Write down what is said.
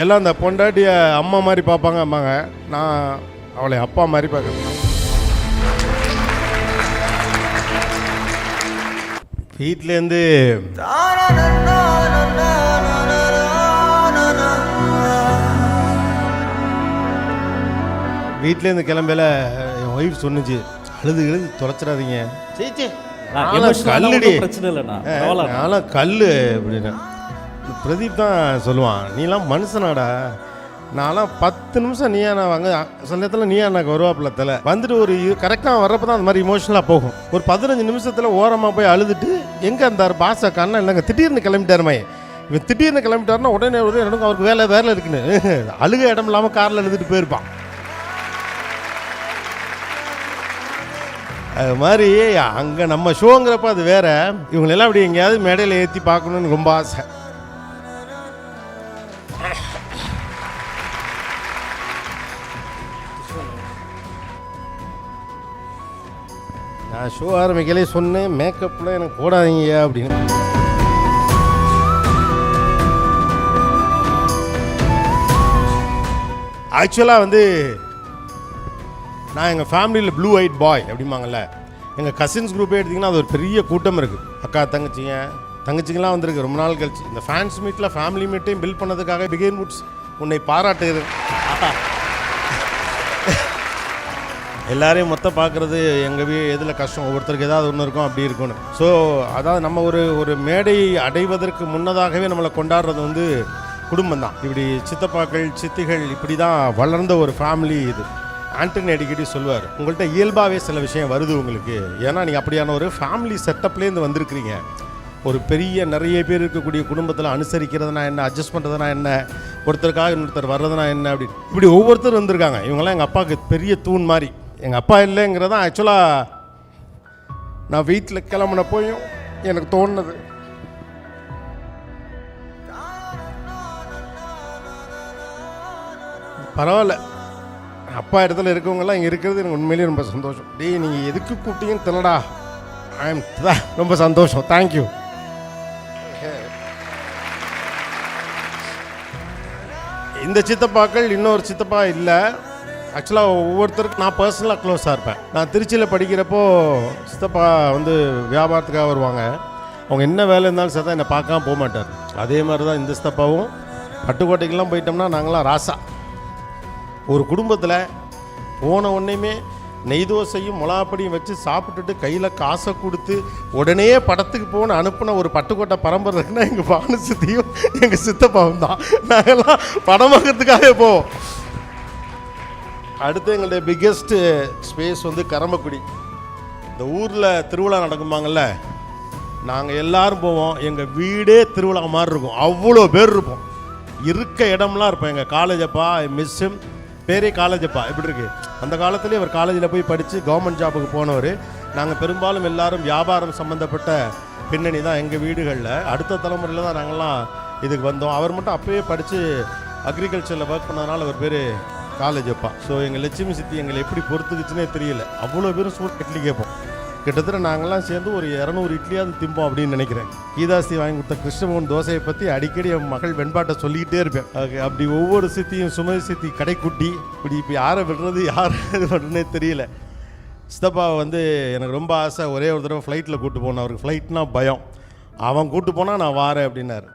எல்லாம் அந்த பொண்டாட்டியை அம்மா மாதிரி பார்ப்பாங்க அம்மாங்க, நான் அவளை அப்பா மாதிரி பார்க்குறேன். வீட்டிலேருந்து கிளம்பல என் ஒய்ஃப் சொன்னிச்சு, அழுது தொலைச்சிடாதீங்க. சீச்சி கல்லுடி பிரச்சனை இல்லைண்ணா, நான்லாம் கல்லு அப்படின்னு. பிரதீப் தான் சொல்லுவான், நீலாம் மனுஷனாடா, நான்லாம் 10 நிமிஷம் நீயா நான் வாங்க, சில நேரத்தில் நீயா எனக்கு வருவாப்பில்ல தலை வந்துட்டு ஒரு கரெக்டாக வர்றப்ப தான் அந்த மாதிரி இமோஷனலாக போகும். ஒரு 15 நிமிஷத்தில் ஓரமாக போய் அழுதுட்டு எங்கே இருந்தார் பாச கண்ணா இல்லைங்க, திடீர்னு கிளம்பிட்டாருமே. இவன் திடீர்னு கிளம்பிட்டாருன்னா உடனே எனக்கு அவருக்கு வேலை இருக்குன்னு அழுக இடம் இல்லாமல் காரில் எழுதிட்டு போயிருப்பான். அது மாதிரி அங்கே நம்ம ஷோங்கிறப்ப அது வேற. இவங்களெல்லாம் அப்படி எங்கேயாவது மேடையில் ஏற்றி பார்க்கணுன்னு ரொம்ப ஆசை. நான் ஷோ ஆரம்பிக்கலே சொன்னேன், மேக்கப்லாம் எனக்கு போடாதீங்க அப்படின்னு. ஆக்சுவலாக வந்து நான் எங்கள் ஃபேமிலியில் ப்ளூ ஒயிட் பாய் அப்படிம்பாங்கல்ல, எங்கள் கசின்ஸ் குரூப்பே எடுத்திங்கன்னா அது ஒரு பெரிய கூட்டம் இருக்குது. அக்கா தங்கச்சிங்கெலாம் வந்திருக்கு ரொம்ப நாள் கழிச்சு. இந்த ஃபேன்ஸ் மீட்டில் ஃபேமிலி மீட்டையும் பில்ட் பண்ணதுக்காக பிகேன் வுட்ஸ் உன்னை பாராட்டுகிறேன். எல்லாரையும் மொத்தம் பார்க்குறது எங்கள் எதில் கஷ்டம், ஒவ்வொருத்தருக்கு ஏதாவது ஒன்று இருக்கும் அப்படி இருக்கும்னு. ஸோ அதாவது நம்ம ஒரு மேடை அடைவதற்கு முன்னதாகவே நம்மளை கொண்டாடுறது வந்து குடும்பம் தான். இப்படி சித்தப்பாக்கள் சித்திகள் இப்படி தான் வளர்ந்த ஒரு ஃபேமிலி இது. ஆண்டனி அடிக்கடி சொல்லுவார், உங்கள்கிட்ட இயல்பாகவே சில விஷயம் வருது உங்களுக்கு, ஏன்னா நீங்கள் அப்படியான ஒரு ஃபேமிலி செட்டப்லேருந்து வந்திருக்கிறீங்க. ஒரு பெரிய நிறைய பேர் இருக்கக்கூடிய குடும்பத்தில் அனுசரிக்கிறதுனா என்ன, அட்ஜஸ்ட் பண்ணுறதுனா என்ன, ஒருத்தருக்காக இன்னொருத்தர் வர்றதுனா என்ன, இப்படி ஒவ்வொருத்தர் வந்திருக்காங்க. இவங்கெல்லாம் எங்கள் அப்பாவுக்கு பெரிய தூண் மாதிரி. எங்கள் அப்பா இல்லைங்கிறதான் ஆக்சுவலாக நான் வீட்டில் கிளம்புனப்போயும் எனக்கு தோணுது. பரவாயில்ல, அப்பா இடத்துல இருக்கவங்கெல்லாம் இங்கே இருக்கிறது எனக்கு உண்மையிலேயே ரொம்ப சந்தோஷம். டேய் நீங்கள் எதுக்கு கூப்பிட்டீங்கன்னு தெரியலடா, ரொம்ப சந்தோஷம், தேங்க்யூ. இந்த சித்தப்பாக்கள் இன்னொரு சித்தப்பா இல்லை. ஆக்சுவலாக ஒவ்வொருத்தருக்கும் நான் பர்சனலாக க்ளோஸாக இருப்பேன். நான் திருச்சியில் படிக்கிறப்போ சித்தப்பா வந்து வியாபாரத்துக்காக வருவாங்க. அவங்க என்ன வேலை இருந்தாலும் சரி தான் என்னை பார்க்காம போக மாட்டார். அதே மாதிரி தான் இந்த சித்தப்பாவும். பட்டுக்கோட்டைக்கெல்லாம் போயிட்டோம்னா நாங்களாம் ராசா. ஒரு குடும்பத்தில் போன உடனேயுமே நெய் தோசையும் மிளகாப்படியும் வச்சு சாப்பிட்டுட்டு கையில் காசை கொடுத்து உடனே படத்துக்கு போன அனுப்புன ஒரு பட்டுக்கோட்டை பரம்பரை இருக்குன்னா எங்கள் பானு சித்தியும் எங்கள் சித்தப்பாவும் தான். நாங்கள்லாம் படமாக்கிறதுக்காக போவோம். அடுத்து எங்களுடைய பிக்கெஸ்ட்டு ஸ்பேஸ் வந்து கரம்பக்குடி. இந்த ஊரில் திருவிழா நடக்குமாங்கள்ல, நாங்கள் எல்லோரும் போவோம். எங்கள் வீடே திருவிழா மாதிரி இருக்கும், அவ்வளோ பேர் இருப்போம். இருக்க இடம்லாம் இருப்போம். எங்கள் காலேஜப்பா மிஸ்ஸும் பேரே காலேஜப்பா எப்படி இருக்குது. அந்த காலத்துலேயே அவர் காலேஜில் போய் படித்து கவர்மெண்ட் ஜாபுக்கு போனவர். நாங்கள் பெரும்பாலும் எல்லாரும் வியாபாரம் சம்மந்தப்பட்ட பின்னணி தான் எங்கள் வீடுகளில். அடுத்த தலைமுறையில் தான் நாங்கள்லாம் இதுக்கு வந்தோம். அவர் மட்டும் அப்போயே படித்து அக்ரிகல்ச்சரில் ஒர்க் பண்ணதுனால அவர் பேர் காலேஜப்பா. ஸோ எங்கள் லட்சுமி சித்தி எங்களை எப்படி பொறுத்துக்குச்சுன்னே தெரியல, அவ்வளோ பேரும் சூட் இட்லி கேட்போம். கிட்டத்தட்ட நாங்கள்லாம் சேர்ந்து ஒரு 200 இட்லியாவது திம்போம் அப்படின்னு நினைக்கிறேன். கீதாஸ்தி வாங்கி கொடுத்த கிருஷ்ணமோகன் தோசையை பற்றி அடிக்கடி என் மகள் வெண்பாட்டை சொல்லிக்கிட்டே இருப்பேன். அப்படி ஒவ்வொரு சித்தியும் சுமதி சித்தி கடைக்குட்டி இப்படி இப்போ யாரை விடுறது யாரை இது பண்ணுறதுனே தெரியல. சித்தப்பாவை வந்து எனக்கு ரொம்ப ஆசை, ஒரே ஒரு தடவை ஃப்ளைட்டில் கூப்பிட்டு போனேன். அவருக்கு ஃப்ளைட்னால் பயம். அவன் கூப்பிட்டு போனால் நான் வாரேன் அப்படின்னாரு.